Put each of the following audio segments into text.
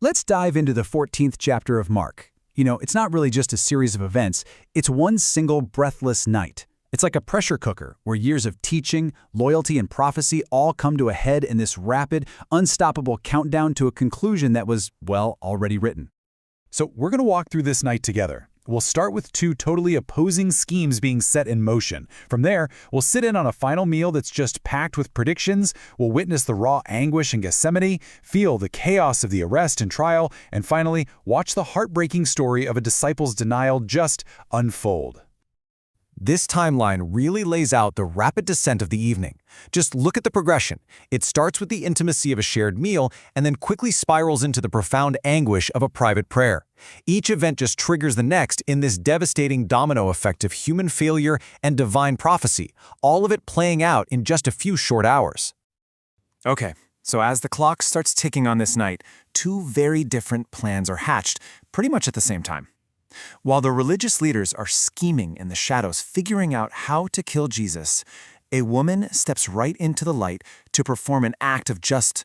Let's dive into the 14th chapter of Mark. It's not really just a series of events, it's one single breathless night. It's like a pressure cooker where years of teaching, loyalty, and prophecy all come to a head in this rapid, unstoppable countdown to a conclusion that was, well, already written. So we're going to walk through this night together. We'll start with two totally opposing schemes being set in motion. From there, we'll sit in on a final meal that's just packed with predictions, we'll witness the raw anguish in Gethsemane, feel the chaos of the arrest and trial, and finally, watch the heartbreaking story of a disciple's denial just unfold. This timeline really lays out the rapid descent of the evening. Just look at the progression. It starts with the intimacy of a shared meal and then quickly spirals into the profound anguish of a private prayer. Each event just triggers the next in this devastating domino effect of human failure and divine prophecy, all of it playing out in just a few short hours. Okay, so as the clock starts ticking on this night, two very different plans are hatched pretty much at the same time. While the religious leaders are scheming in the shadows, figuring out how to kill Jesus, a woman steps right into the light to perform an act of just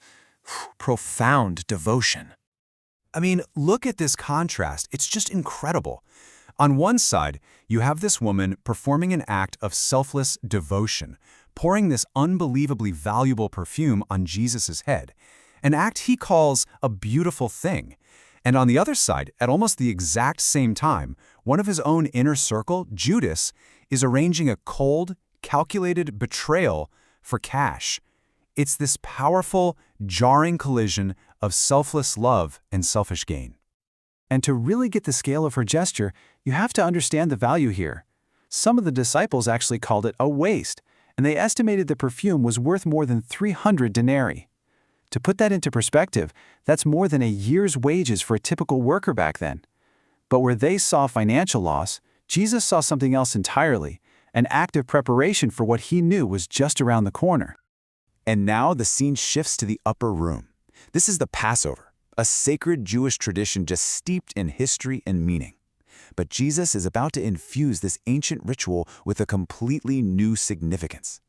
profound devotion. Look at this contrast. It's just incredible. On one side, you have this woman performing an act of selfless devotion, pouring this unbelievably valuable perfume on Jesus' head, an act he calls a beautiful thing. And on the other side, at almost the exact same time, one of his own inner circle, Judas, is arranging a cold, calculated betrayal for cash. It's this powerful, jarring collision of selfless love and selfish gain. And to really get the scale of her gesture, you have to understand the value here. Some of the disciples actually called it a waste, and they estimated the perfume was worth more than 300 denarii. To put that into perspective, that's more than a year's wages for a typical worker back then. But where they saw financial loss, Jesus saw something else entirely, an act of preparation for what he knew was just around the corner. And now the scene shifts to the upper room. This is the Passover, a sacred Jewish tradition just steeped in history and meaning. But Jesus is about to infuse this ancient ritual with a completely new significance.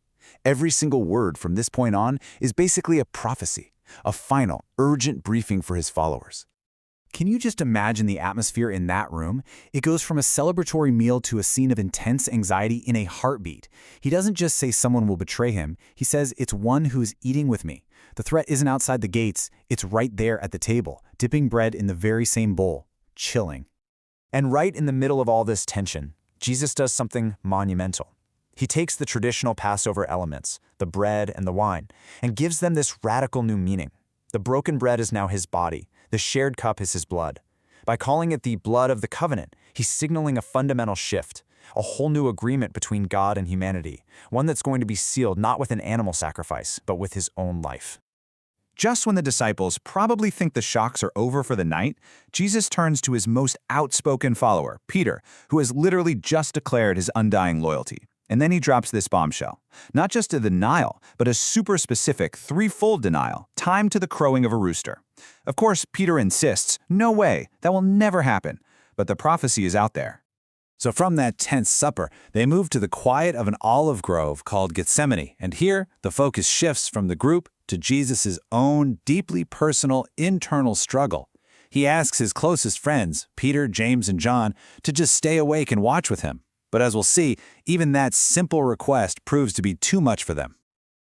Every single word from this point on is basically a prophecy, a final, urgent briefing for his followers. Can you just imagine the atmosphere in that room? It goes from a celebratory meal to a scene of intense anxiety in a heartbeat. He doesn't just say someone will betray him, he says it's one who's eating with me. The threat isn't outside the gates, it's right there at the table, dipping bread in the very same bowl, chilling. And right in the middle of all this tension, Jesus does something monumental. He takes the traditional Passover elements, the bread and the wine, and gives them this radical new meaning. The broken bread is now his body, the shared cup is his blood. By calling it the blood of the covenant, he's signaling a fundamental shift, a whole new agreement between God and humanity, one that's going to be sealed not with an animal sacrifice, but with his own life. Just when the disciples probably think the shocks are over for the night, Jesus turns to his most outspoken follower, Peter, who has literally just declared his undying loyalty. And then he drops this bombshell. Not just a denial, but a super specific threefold denial, timed to the crowing of a rooster. Of course, Peter insists, no way, that will never happen. But the prophecy is out there. So from that tense supper, they move to the quiet of an olive grove called Gethsemane. And here, the focus shifts from the group to Jesus' own deeply personal internal struggle. He asks his closest friends, Peter, James, and John, to just stay awake and watch with him. But as we'll see, even that simple request proves to be too much for them.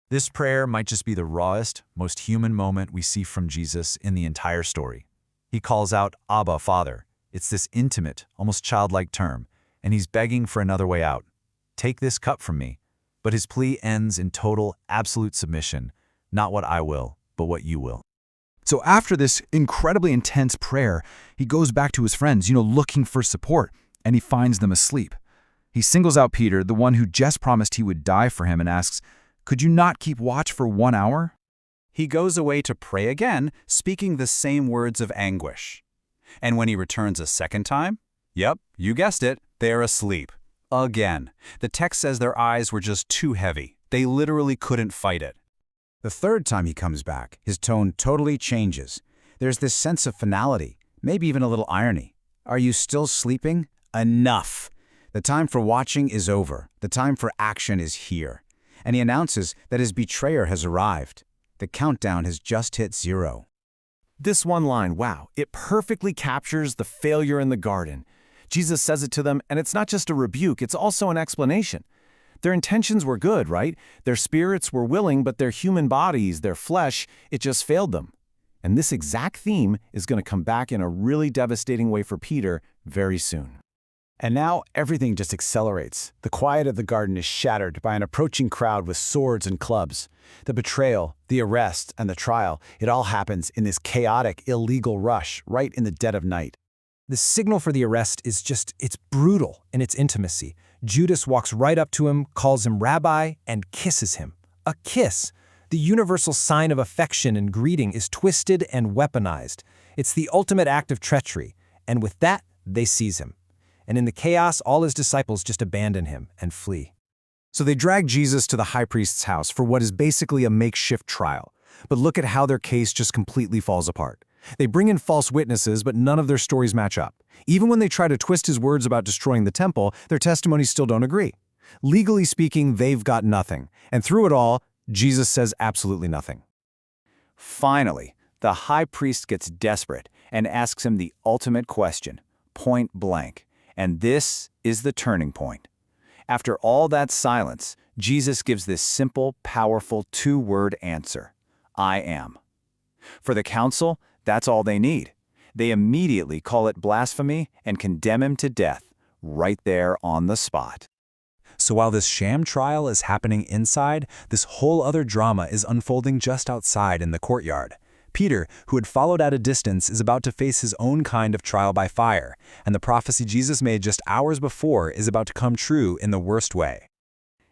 This prayer might just be the rawest, most human moment we see from Jesus in the entire story. He calls out, Abba, Father. It's this intimate, almost childlike term, and he's begging for another way out. Take this cup from me. But his plea ends in total, absolute submission. Not what I will, but what you will. So after this incredibly intense prayer, he goes back to his friends, looking for support, and he finds them asleep. He singles out Peter, the one who just promised he would die for him, and asks, could you not keep watch for 1 hour? He goes away to pray again, speaking the same words of anguish. And when he returns a second time, yep, you guessed it, they're asleep. Again. The text says their eyes were just too heavy. They literally couldn't fight it. The third time he comes back, his tone totally changes. There's this sense of finality, maybe even a little irony. Are you still sleeping? Enough! The time for watching is over. The time for action is here. And he announces that his betrayer has arrived. The countdown has just hit 0. This one line, wow, it perfectly captures the failure in the garden. Jesus says it to them, and it's not just a rebuke, it's also an explanation. Their intentions were good, right? Their spirits were willing, but their human bodies, their flesh, it just failed them. And this exact theme is going to come back in a really devastating way for Peter very soon. And now everything just accelerates. The quiet of the garden is shattered by an approaching crowd with swords and clubs. The betrayal, the arrest, and the trial, it all happens in this chaotic, illegal rush right in the dead of night. The signal for the arrest is it's brutal in its intimacy. Judas walks right up to him, calls him rabbi, and kisses him. A kiss. The universal sign of affection and greeting is twisted and weaponized. It's the ultimate act of treachery. And with that, they seize him. And in the chaos, all his disciples just abandon him and flee. So they drag Jesus to the high priest's house for what is basically a makeshift trial. But look at how their case just completely falls apart. They bring in false witnesses, but none of their stories match up. Even when they try to twist his words about destroying the temple, their testimonies still don't agree. Legally speaking, they've got nothing. And through it all, Jesus says absolutely nothing. Finally, the high priest gets desperate and asks him the ultimate question, point blank. And this is the turning point. After all that silence, Jesus gives this simple, powerful two-word answer, I am. For the council, that's all they need. They immediately call it blasphemy and condemn him to death, right there on the spot. So while this sham trial is happening inside, this whole other drama is unfolding just outside in the courtyard. Peter, who had followed at a distance, is about to face his own kind of trial by fire, and the prophecy Jesus made just hours before is about to come true in the worst way.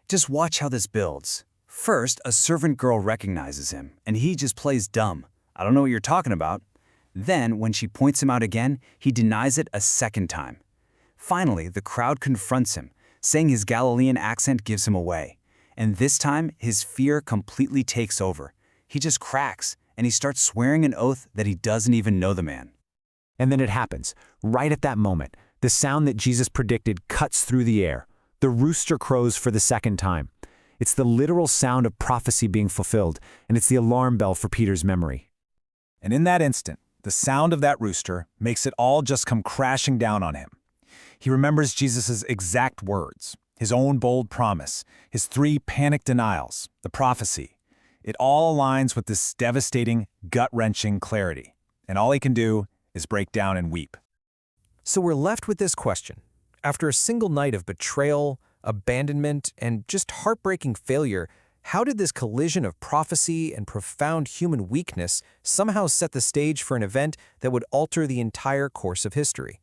Just watch how this builds. First, a servant girl recognizes him, and he just plays dumb. I don't know what you're talking about. Then, when she points him out again, he denies it a second time. Finally, the crowd confronts him, saying his Galilean accent gives him away. And this time, his fear completely takes over. He just cracks, and he starts swearing an oath that he doesn't even know the man. And then it happens. Right at that moment, the sound that Jesus predicted cuts through the air. The rooster crows for the second time. It's the literal sound of prophecy being fulfilled, and it's the alarm bell for Peter's memory. And in that instant, the sound of that rooster makes it all just come crashing down on him. He remembers Jesus' exact words, his own bold promise, his 3 panic denials, the prophecy. It all aligns with this devastating, gut-wrenching clarity, and all he can do is break down and weep. So we're left with this question. After a single night of betrayal, abandonment, and just heartbreaking failure, how did this collision of prophecy and profound human weakness somehow set the stage for an event that would alter the entire course of history?